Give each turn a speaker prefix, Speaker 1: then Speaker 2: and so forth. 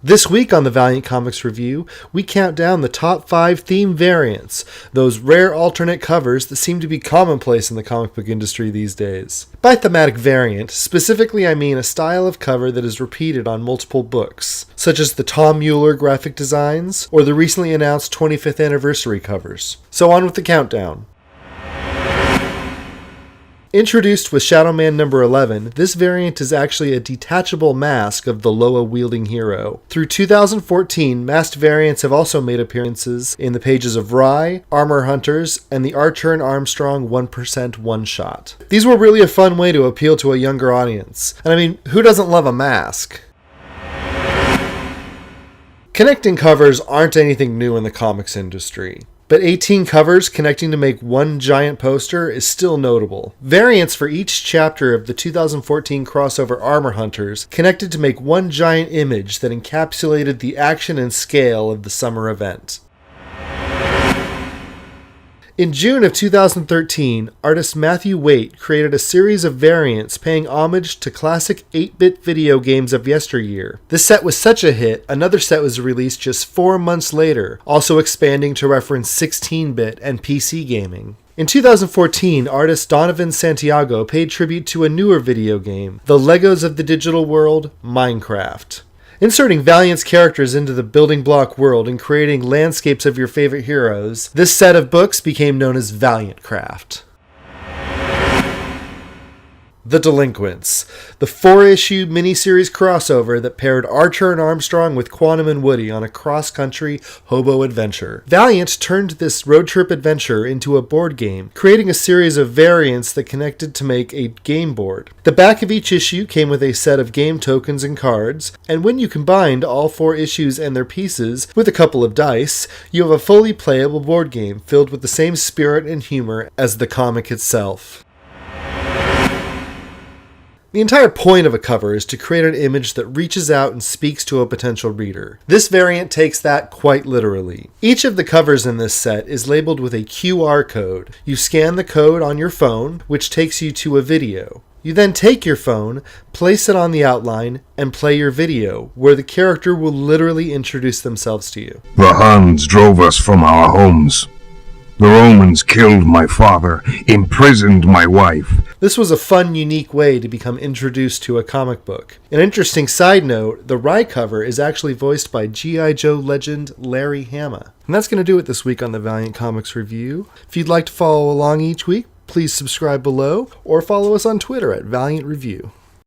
Speaker 1: This week on the Valiant Comics Review, we count down the top 5 theme variants, those rare alternate covers that seem to be commonplace in the comic book industry these days. By thematic variant, specifically I mean a style of cover that is repeated on multiple books, such as the Tom Mueller graphic designs or the recently announced 25th anniversary covers. So on with the countdown. Introduced with Shadow Man number 11, this variant is actually a detachable mask of the Loa-wielding hero. Through 2014, masked variants have also made appearances in the pages of Rye, Armor Hunters, and the Archer and Armstrong 1% one-shot. These were really a fun way to appeal to a younger audience. And I mean, who doesn't love a mask? Connecting covers aren't anything new in the comics industry. But 18 covers connecting to make one giant poster is still notable. Variants for each chapter of the 2014 crossover Armor Hunters connected to make one giant image that encapsulated the action and scale of the summer event. In June of 2013, artist Matthew Waite created a series of variants paying homage to classic 8-bit video games of yesteryear. This set was such a hit, another set was released just 4 months later, also expanding to reference 16-bit and PC gaming. In 2014, artist Donovan Santiago paid tribute to a newer video game, the Legos of the Digital World, Minecraft. Inserting Valiant's characters into the building block world and creating landscapes of your favorite heroes, this set of books became known as Valiant Craft. The Delinquents, the 4-issue miniseries crossover that paired Archer and Armstrong with Quantum and Woody on a cross-country hobo adventure. Valiant turned this road trip adventure into a board game, creating a series of variants that connected to make a game board. The back of each issue came with a set of game tokens and cards, and when you combined all 4 issues and their pieces with a couple of dice, you have a fully playable board game filled with the same spirit and humor as the comic itself. The entire point of a cover is to create an image that reaches out and speaks to a potential reader. This variant takes that quite literally. Each of the covers in this set is labeled with a QR code. You scan the code on your phone, which takes you to a video. You then take your phone, place it on the outline, and play your video, where the character will literally introduce themselves to you.
Speaker 2: The Huns drove us from our homes. The Romans killed my father, imprisoned my wife.
Speaker 1: This was a fun, unique way to become introduced to a comic book. An interesting side note, the Rye cover is actually voiced by G.I. Joe legend Larry Hama. And that's going to do it this week on the Valiant Comics Review. If you'd like to follow along each week, please subscribe below, or follow us on Twitter at Valiant Review.